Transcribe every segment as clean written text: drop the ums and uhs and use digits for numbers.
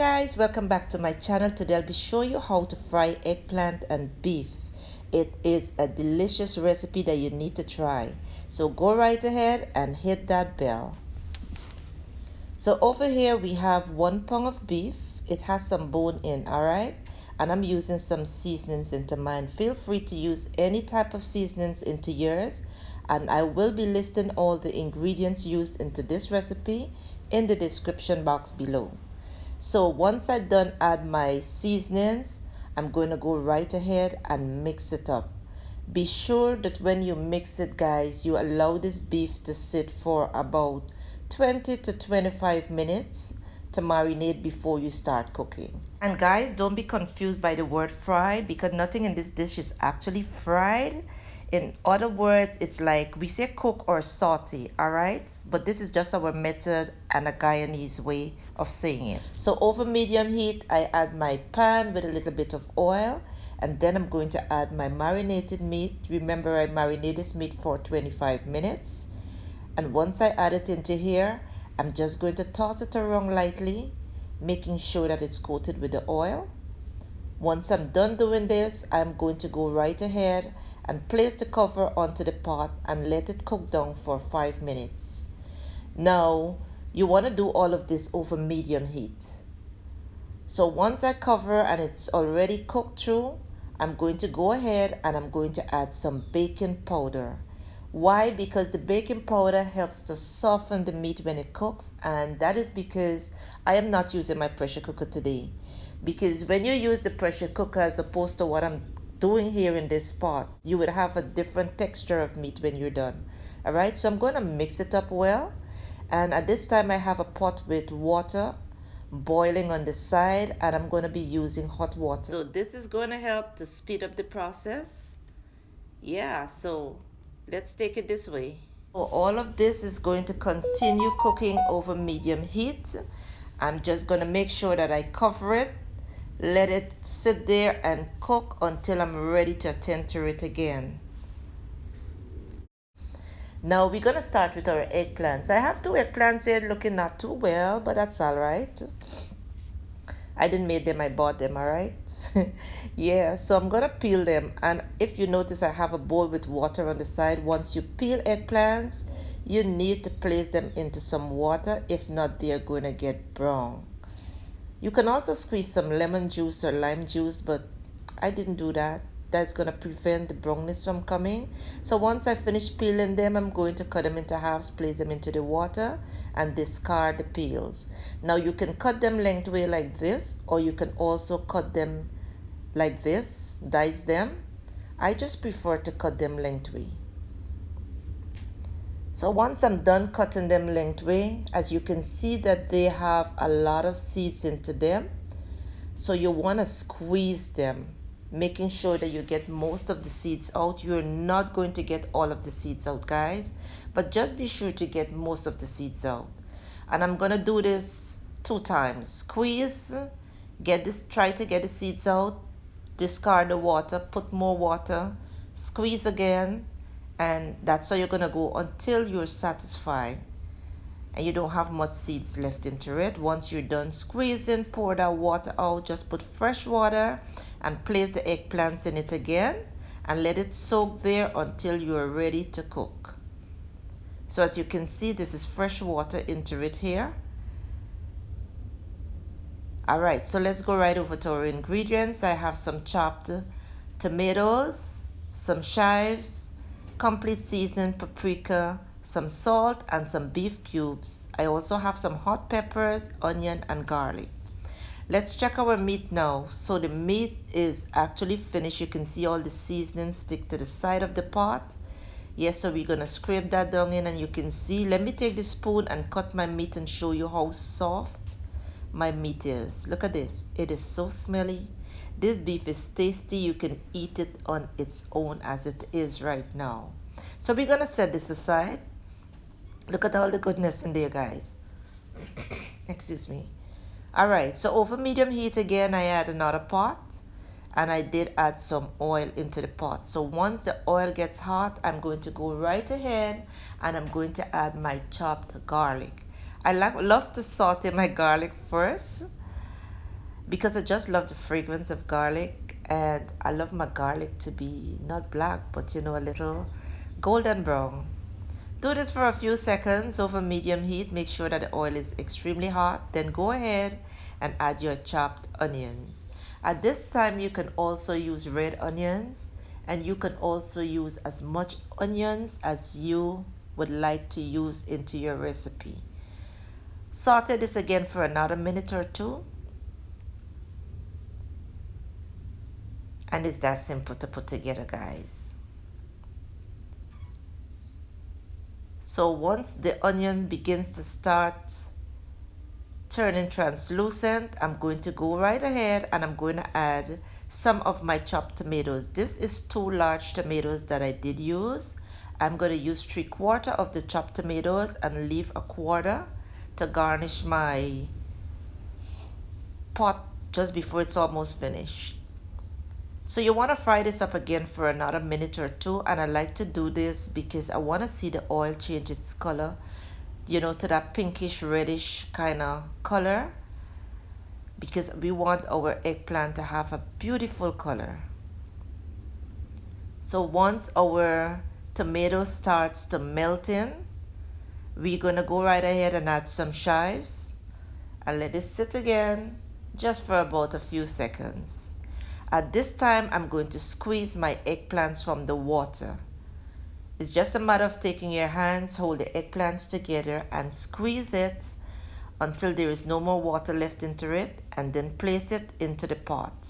Guys, welcome back to my channel. Today I'll be showing you how to fry eggplant and beef. It is a delicious recipe that you need to try. So go right ahead and hit that bell. So over here we have 1 pound of beef. It has some bone in, alright? And I'm using some seasonings into mine. Feel free to use any type of seasonings into yours. And I will be listing all the ingredients used into this recipe in the description box below. So once I done add my seasonings, I'm going to go right ahead and mix it up. Be sure that when you mix it, guys, you allow this beef to sit for about 20 to 25 minutes to marinate before you start cooking. And guys, don't be confused by the word fry because nothing in this dish is actually fried. In other words, it's like we say cook or saute, all right? But this is just our method and a Guyanese way of saying it. So over medium heat, I add my pan with a little bit of oil, and then I'm going to add my marinated meat. Remember, I marinate this meat for 25 minutes. And once I add it into here, I'm just going to toss it around lightly, making sure that it's coated with the oil. Once I'm done doing this, I'm going to go right ahead and place the cover onto the pot and let it cook down for 5 minutes. Now, you want to do all of this over medium heat. So once I cover and it's already cooked through, I'm going to go ahead and I'm going to add some baking powder. Why? Because the baking powder helps to soften the meat when it cooks, and that is because I am not using my pressure cooker today. Because when you use the pressure cooker as opposed to what I'm doing here in this pot, you would have a different texture of meat when you're done. Alright, so I'm going to mix it up well, and at this time I have a pot with water boiling on the side, and I'm going to be using hot water. So this is going to help to speed up the process. Yeah, so let's take it this way. So all of this is going to continue cooking over medium heat. I'm just going to make sure that I cover it, let it sit there and cook until I'm ready to attend to it again. Now we're going to start with our eggplants. I have 2 eggplants here looking not too well, but that's all right. I didn't make them, I bought them, all right? Yeah, so I'm gonna peel them, and if you notice I have a bowl with water on the side. Once you peel eggplants, you need to place them into some water. If not, they're gonna get brown. You can also squeeze some lemon juice or lime juice, but I didn't do that. That's gonna prevent the brownness from coming. So once I finish peeling them, I'm going to cut them into halves, place them into the water, and discard the peels. Now you can cut them lengthwise like this, or you can also cut them like this, dice them. I just prefer to cut them lengthwise. So once I'm done cutting them lengthwise, as you can see that they have a lot of seeds into them. So you want to squeeze them, making sure that you get most of the seeds out. You're not going to get all of the seeds out, guys, but just be sure to get most of the seeds out. And I'm going to do this 2 times. Squeeze, get this, try to get the seeds out, discard the water, put more water, squeeze again, and that's how you're going to go until you're satisfied and you don't have much seeds left into it. Once you're done squeezing, pour that water out. Just put fresh water and place the eggplants in it again and let it soak there until you're ready to cook. So as you can see, this is fresh water into it here. Alright, so let's go right over to our ingredients. I have some chopped tomatoes, some chives, complete seasoning, paprika, some salt, and some beef cubes. I also have some hot peppers, onion, and garlic. Let's check our meat now. So the meat is actually finished. You can see all the seasonings stick to the side of the pot. Yes, so we're going to scrape that down in, and you can see. Let me take the spoon and cut my meat and show you how soft my meat is. Look at this. It is so smelly. This beef is tasty. You can eat it on its own as it is right now. So we're going to set this aside. Look at all the goodness in there, guys. Excuse me. Alright, so over medium heat again, I add another pot. And I did add some oil into the pot. So once the oil gets hot, I'm going to go right ahead and I'm going to add my chopped garlic. I love to saute my garlic first. because I just love the fragrance of garlic, and I love my garlic to be not black, but you know, a little golden brown. Do this for a few seconds over medium heat. Make sure that the oil is extremely hot. Then go ahead and add your chopped onions. At this time, you can also use red onions, and you can also use as much onions as you would like to use into your recipe. Saute this again for another minute or two. And it's that simple to put together, guys. So once the onion begins to start turning translucent, I'm going to go right ahead and I'm going to add some of my chopped tomatoes. This is 2 large tomatoes that I did use. I'm going to use 3/4 of the chopped tomatoes and leave 1/4 to garnish my pot just before it's almost finished. So you want to fry this up again for another minute or two, and I like to do this because I want to see the oil change its color, you know, to that pinkish reddish kind of color, because we want our eggplant to have a beautiful color. So once our tomato starts to melt in, we're going to go right ahead and add some chives and let it sit again just for about a few seconds. At this time, I'm going to squeeze my eggplants from the water. It's just a matter of taking your hands, hold the eggplants together and squeeze it until there is no more water left into it, and then place it into the pot.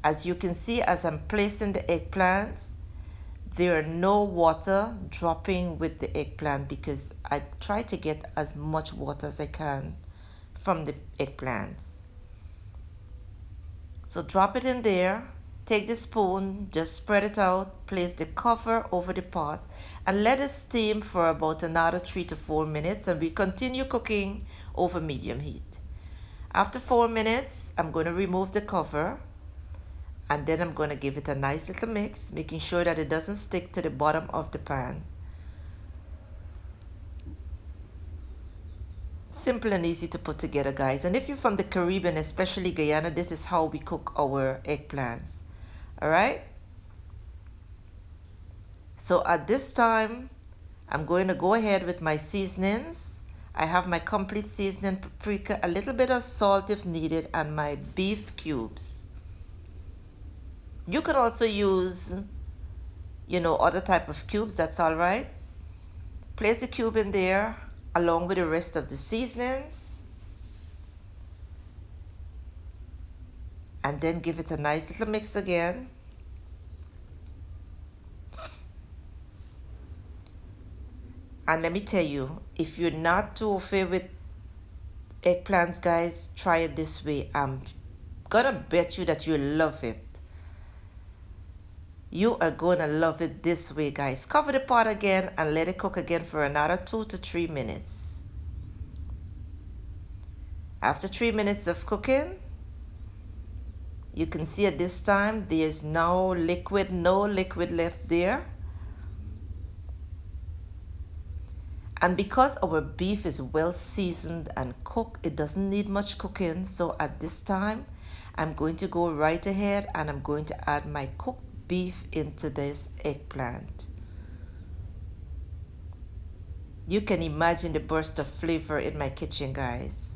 As you can see, as I'm placing the eggplants, there are no water dropping with the eggplant because I try to get as much water as I can from the eggplants. So drop it in there, take the spoon, just spread it out, place the cover over the pot and let it steam for about another 3 to 4 minutes, and we continue cooking over medium heat. After 4 minutes, I'm going to remove the cover and then I'm going to give it a nice little mix, making sure that it doesn't stick to the bottom of the pan. Simple and easy to put together, guys. And if you're from the Caribbean, especially Guyana, this is how we cook our eggplants. All right. So at this time, I'm going to go ahead with my seasonings. I have my complete seasoning, paprika, a little bit of salt if needed, and my beef cubes. You could also use, you know, other type of cubes. That's all right. Place a cube in there along with the rest of the seasonings, and then give it a nice little mix again. And let me tell you, if you're not too familiar with eggplants, guys, try it this way. I'm gonna bet you that you'll love it. You are gonna love it this way, guys. Cover the pot again and let it cook again for another 2 to 3 minutes. After 3 minutes of cooking, you can see at this time there's no liquid left there. And because our beef is well seasoned and cooked, it doesn't need much cooking. So at this time, I'm going to go right ahead and I'm going to add my cooked beef into this eggplant. You can imagine the burst of flavor in my kitchen, guys.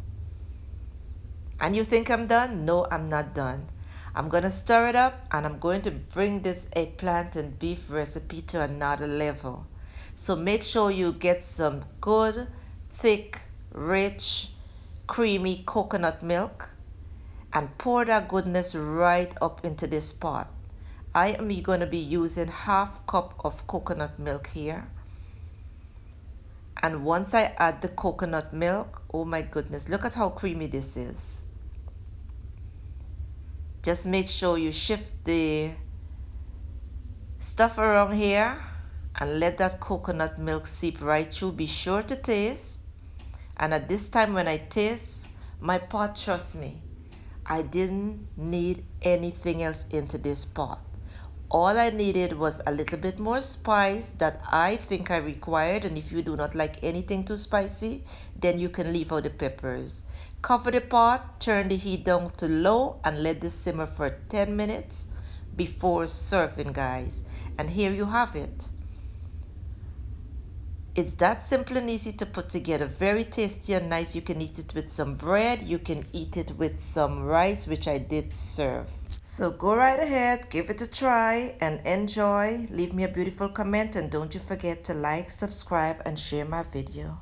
And you think I'm done? No, I'm not done. I'm going to stir it up and I'm going to bring this eggplant and beef recipe to another level. So make sure you get some good, thick, rich, creamy coconut milk and pour that goodness right up into this pot. I am going to be using 1/2 cup of coconut milk here. And once I add the coconut milk, oh my goodness, look at how creamy this is. Just make sure you shift the stuff around here and let that coconut milk seep right through. Be sure to taste. And at this time when I taste, my pot, trust me, I didn't need anything else into this pot. All I needed was a little bit more spice that I think I required, and if you do not like anything too spicy, then you can leave out the peppers. Cover the pot, turn the heat down to low, and let this simmer for 10 minutes before serving, guys. And here you have it. It's that simple and easy to put together. Very tasty and nice. You can eat it with some bread. You can eat it with some rice, which I did serve. So go right ahead, give it a try and enjoy. Leave me a beautiful comment and don't you forget to like, subscribe and share my video.